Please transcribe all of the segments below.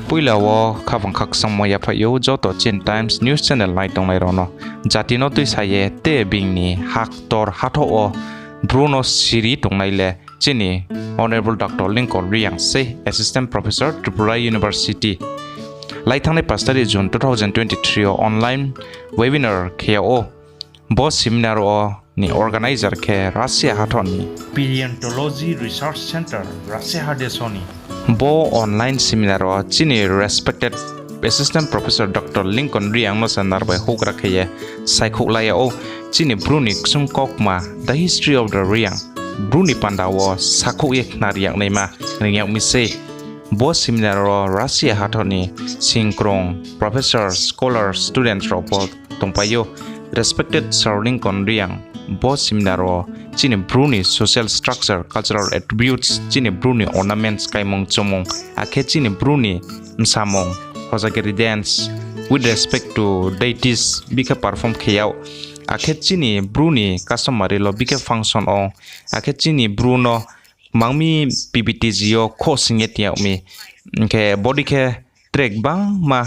Puilawo khabangkhak sangmoya phayo joto Chin Times News Channel lai tongnai rono jatino tuisaye te bingni hak tor hatho Bruno Siri tongnai le chini Honorable Dr. Lincoln Reang RUSSIA Assistant Professor Tripura University lai thangnai 5 June 2023 online webinar kheo bo seminar ni organizer ke Russia hathoni Paleontology Research Center Russia hadesoni bo online seminar chini respected Assistant Professor Dr. Lincoln Reang RUSSIA by Hogra Keye Saikhuklaya chini Bruni Ksungkautma The History of the Reang Bruni Pandawo Sakhuk Nariak Nema Ringyak Mise bo seminar Russia hathoni Singkrong professors scholars students robot tongpayo respected Sir Lincoln Reang bo seminar chini Bruni social structure cultural attributes chini Bruni ornaments kaimong chomong akhe chini Bruni samong hosageri dance with respect to deities bika perform kheyao akhe chini Bruni customary lo bika function on akhe chini Bruno mangmi PPTGO kho singetia mi ke body ke trek bang ma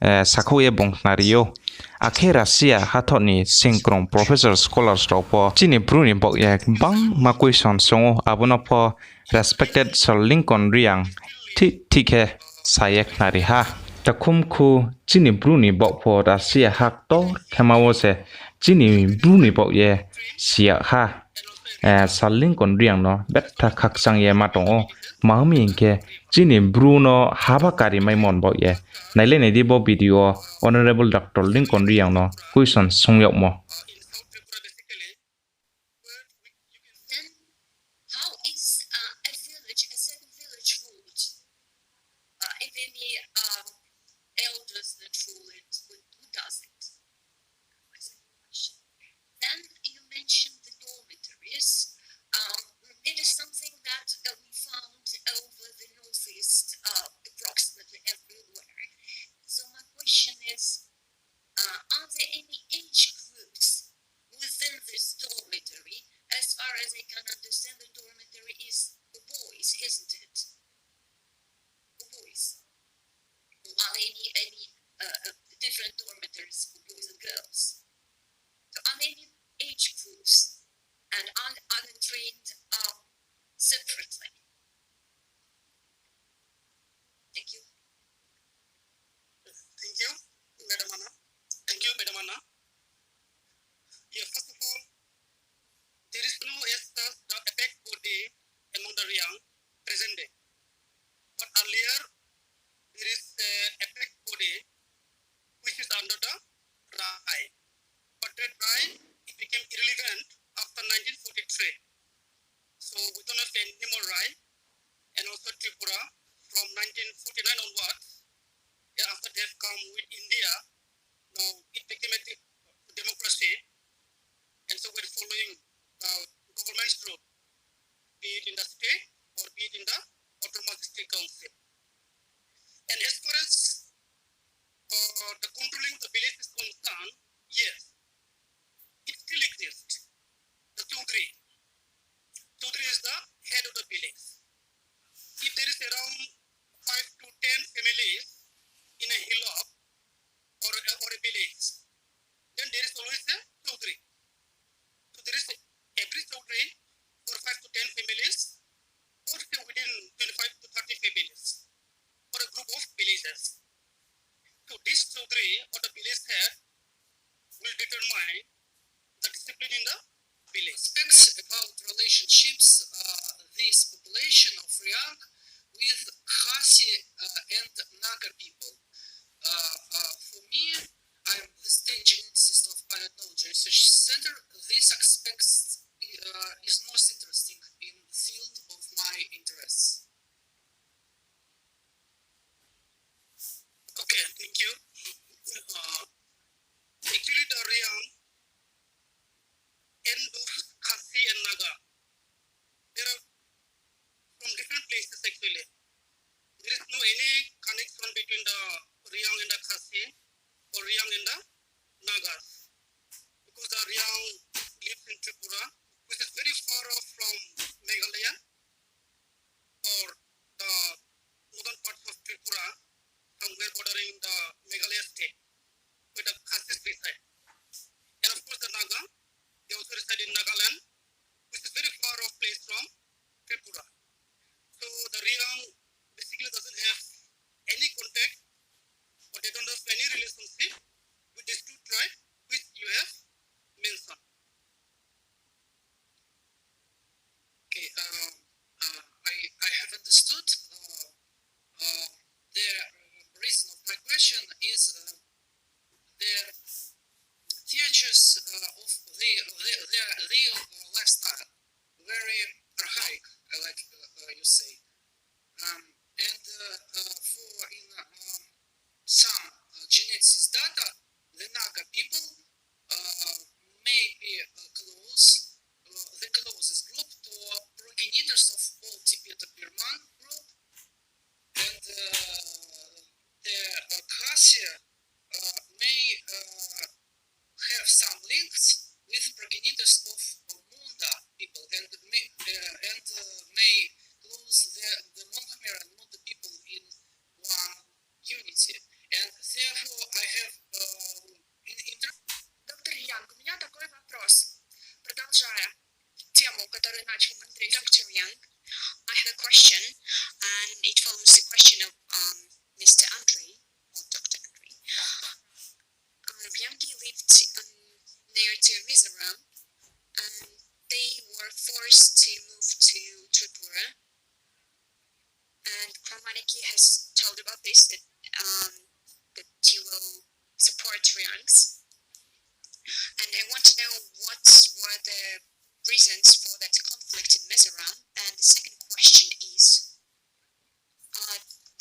sakhoe bong nario akhe Russia hathoni singkrong professor scholars ropo chini Bruni bok yak bang ma question songo abono pho respected Sir Lincoln Reang thike sayek nari ha takhum khu chini Bruni bok pho Russia hak to themawo se chini Bruni bok ye sia ha Sir Lincoln Reang no betta khaksang ye matong mangmi ke chini Bruno habakari maimon bok ye naile ne di bo video Honorable Dr. Lincoln Reang no question songyok mo It is something that we found over the northeast approximately everywhere. So my question is, are there any age groups within this dormitory? As far as I can understand, the dormitory is for boys, isn't it? For boys. Are there any different dormitories for boys and girls? So are there any age groups? And are they trained separately? Thank you. Thank you, Madam Anna. Thank you, Madam Anna. Yeah, first of all, there is no the effect body among the young present day. But earlier, there is effect body which is under the Rai. But that Rai, it became irrelevant after 1943. So we don't have any more Rai, and also Tripura from 1949 onwards. After they have come with India, now it became a democracy, and so we're following the government's route, be it in the state or be it in the autonomous district council. And as far as the controlling the village is concerned, yes, it still exists. The Chaudhry is the head of the village. If there is around 5 to 10 families in a hillock or a village, then there is always a Chaudhry. So there is every Chaudhry for 5 to 10 families, or within 25 to 30 families, or a group of villages. So this Chaudhry or the village head will determine the discipline in the village. Speaks about relationships, this population of Reang with Khasi and Naga people. For me, I'm the state geneticist of Paleontology Research Center. This aspect is most interesting in the field of my interests. Okay, thank you. Actually, the Reang and those Khasi and Naga, they are from different places actually. There is no any connection between the Reang and the Khasi or Reang and the Nagas, because the Reang lives in Tripura, which is very far off from Meghalaya or the northern parts of Tripura. about this, that you will support Riang's. And I want to know what were the reasons for that conflict in Mizoram. And the second question is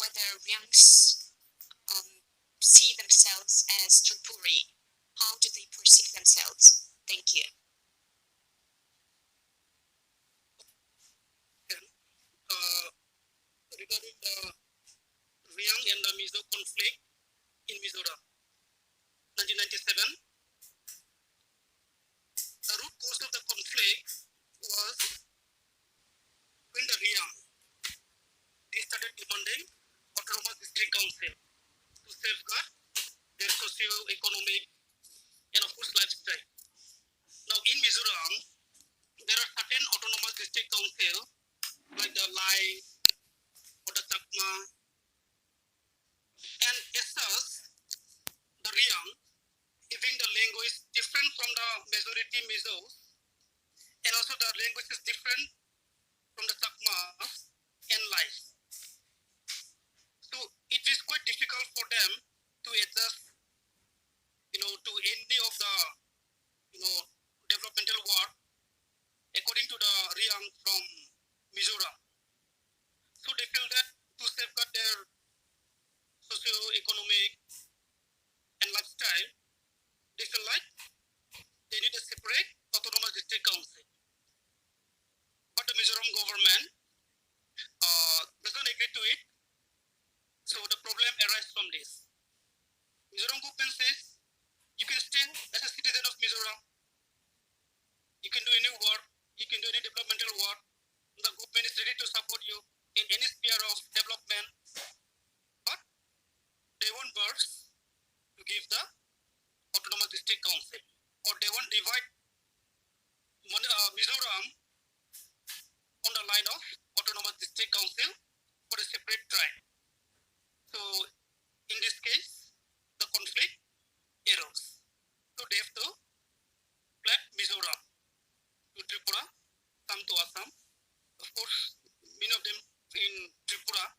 whether Riang's see themselves as Tripuri. How do they perceive themselves? Thank you. Regarding the Riang and the Mizo conflict in Mizoram, 1997, the root cause of the conflict was when the Riang, they started demanding autonomous district council to safeguard their socio-economic and of course lifestyle. Now in Mizoram, there are certain autonomous district council like the Lai or the Chakma, and as such, the Riang, even the language different from the majority Mizos, and also the language is different from the Chakma and Lai. So it is quite difficult for them to adjust, to any of the, developmental work according to the Riang from Mizoram. So they feel that to safeguard their socio-economic and lifestyle, they feel like they need a separate autonomous district council. But the Mizoram government doesn't agree to it. So the problem arises from this. Mizoram government says, you can stay as a citizen of Mizoram. You can do any work, you can do any developmental work. The government is ready to support you in any sphere of development. But they want birds to give the autonomous district council, or they want divide Mizoram on the line of autonomous district council for a separate tribe. So in this case, the conflict arose. So they have to split Mizoram to Tripura, some to Assam. Of course, many of them in Tripura,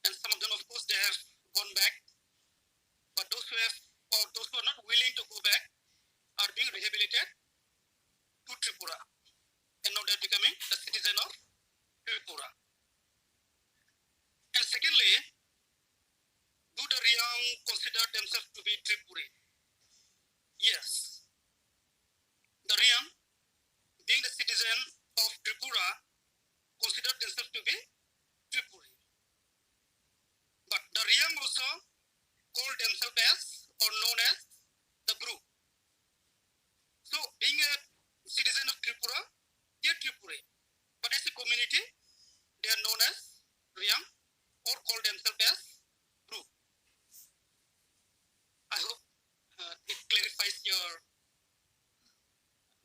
and some of them, of course, they have gone back. But those who are not willing to go back are being rehabilitated to Tripura, and now they're becoming a citizen of Tripura. And secondly, do the Riang consider themselves to be Tripuri? Yes. The Riang, being the citizen of Tripura, consider themselves to be Tripuri. But the Riang also call themselves as, or known as, the BRU. So being a citizen of Tripura, they are Tripuri. But as a community, they are known as Riang or call themselves as BRU. I hope it clarifies your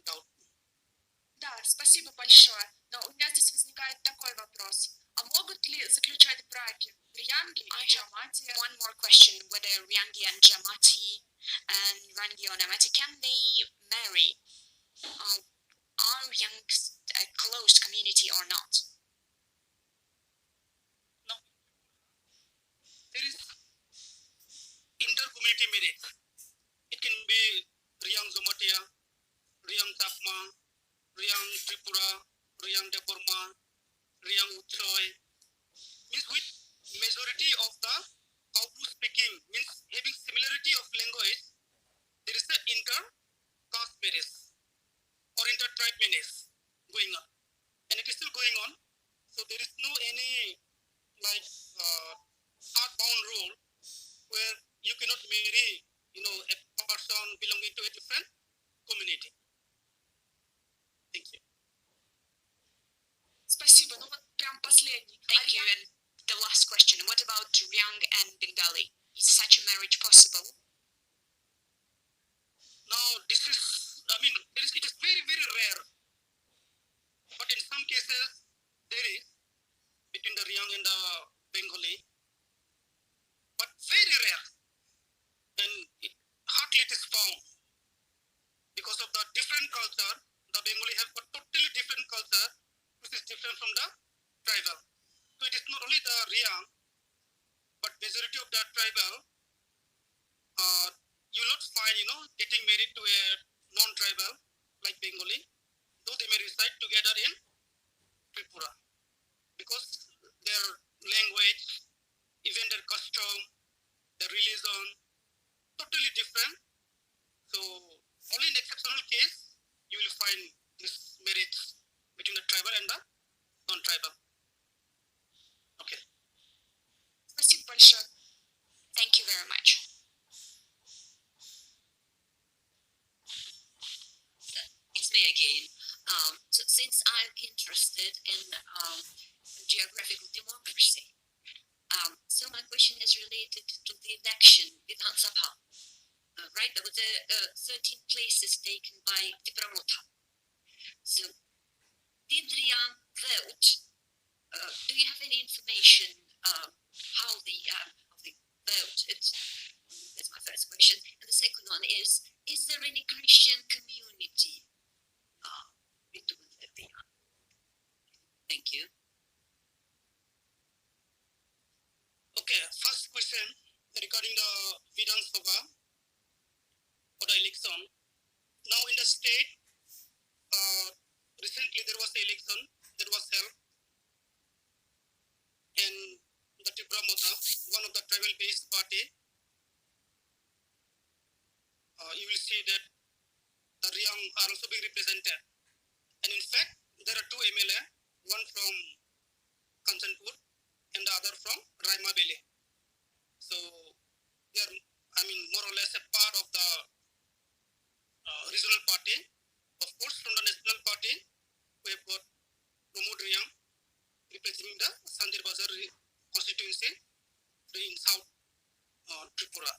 doubt. Да, спасибо большое. Но у меня здесь возникает такой вопрос. А могут ли заключать браки Рянги и Джамати? One more question, whether Ryangi and Jamati and Rangi or Namati, can they marry? Are Ryangs a closed community or not? No. There is inter-community marriage. It can be Riang Zomatia, Riang Chakma, Riang Tripura, Riang de Burma, Riang Uchoy. Means with majority of the Kaupru speaking, means having similarity of language, there is an inter-caste marriage or inter-tribe marriage going on. And it is still going on. So there is no any hard-bound rule where you cannot marry, a person belonging to a different community. Thank you. Спасибо. Ну вот прям последний. Thank you. And the last question. What about Riang and Bengali? Is such a marriage possible? Now, it is very, very rare. But in some cases, there is between the Riang and the Bengali. But very rare. And hardly it is found. Because of the different culture, the Bengali have a totally different culture, which is different from the tribal. So it is not only the Riang, but majority of the tribal, you will not find, getting married to a non-tribal like Bengali, though they may reside together in Tripura, because their language, even their custom, their religion, totally different. So only in exceptional case you will find this marriage between the tribal and the non-tribal. Okay. Спасибо большое. Thank you very much. It's me again. So since I'm interested in geographical democracy, so my question is related to the election with Hansapha. Right, there were 13 places taken by Tipramotha. So did Riang vote? Do you have any information how they voted? That's my first question. And the second one is there any Christian community between the Thank you. Okay, first question regarding the Vidhan Sabha for the election. Now in the state, recently there was the election that was held, and the Tripura Motha, one of the tribal-based party, you will see that the Riang are also being represented. And in fact, there are two MLA, one from Kanchanpur and the other from Raima Valley. So they are, more or less a part of the regional party. Of course, from the national party, we have got Pramod Riang representing the Sandir Bazar constituency in South Tripura.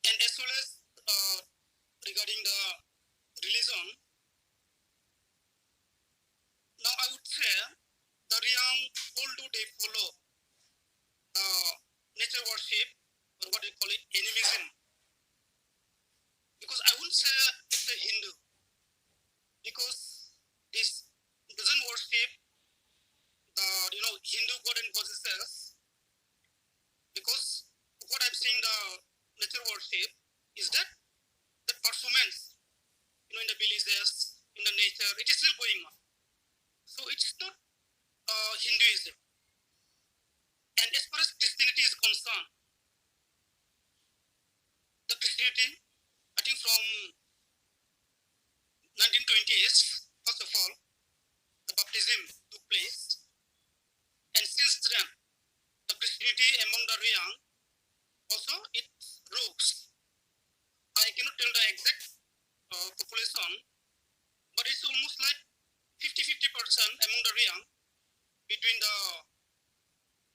And as well as regarding the religion, now I would say the Riang, although they follow nature worship, or what we call it, animism, because I wouldn't say it's a Hindu, because this doesn't worship the Hindu god and goddesses, because what I'm seeing the nature worship is that the performance, in the villages, in the nature, it is still going on. So it's not Hinduism. And as far as Christianity is concerned, the Christianity, I think from 1920s, first of all, the baptism took place. And since then, the Christianity among the Riang, also it rose. I cannot tell the exact population, but it's almost like 50-50% among the Riang between the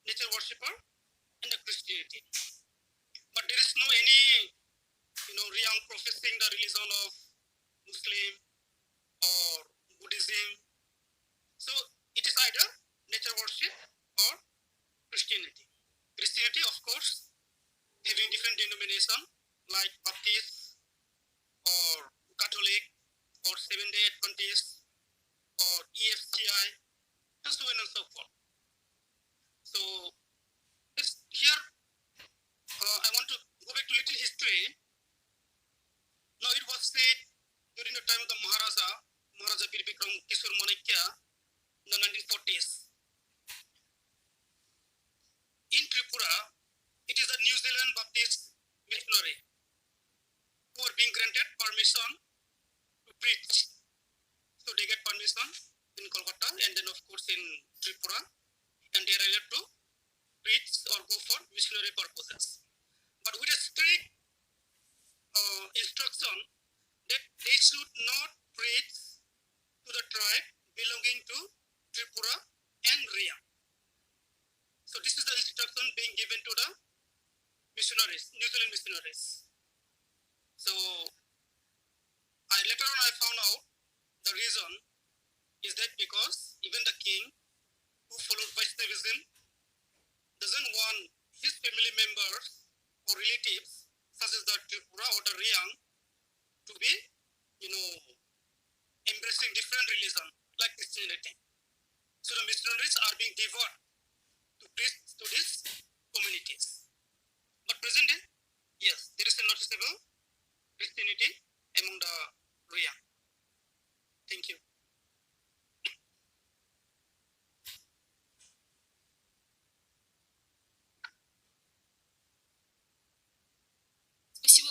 nature worshipper and the Christianity. But there is no any, Riang professing the religion of Muslim or Buddhism. So it is either nature worship or Christianity. Christianity, of course, having different denomination like Baptist or Catholic or Seventh-day Adventist or EFCI, and so on and so forth. So here, I want to go back to little history. Now it was said during the time of the Maharaja Bir Bikram Kishore Manakya in the 1940s. In Tripura, it is the New Zealand Baptist missionary who are being granted permission to preach. So they get permission in Kolkata and then of course in Tripura, and they are allowed to preach or go for missionary purposes. But with a strict instruction that they should not preach to the tribe belonging to Tripura and Riang. So this is the instruction being given to the missionaries, New Zealand missionaries. So later on I found out the reason is that because even the king who followed Vaishnavism doesn't want his family members or relatives such as the Tripura or the Riang to be, embracing different religion like Christianity. So the missionaries are being diverted to preach to this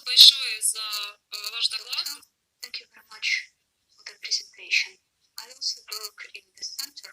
большое за ваш доклад. Thank you very much for the presentation. I also work in the center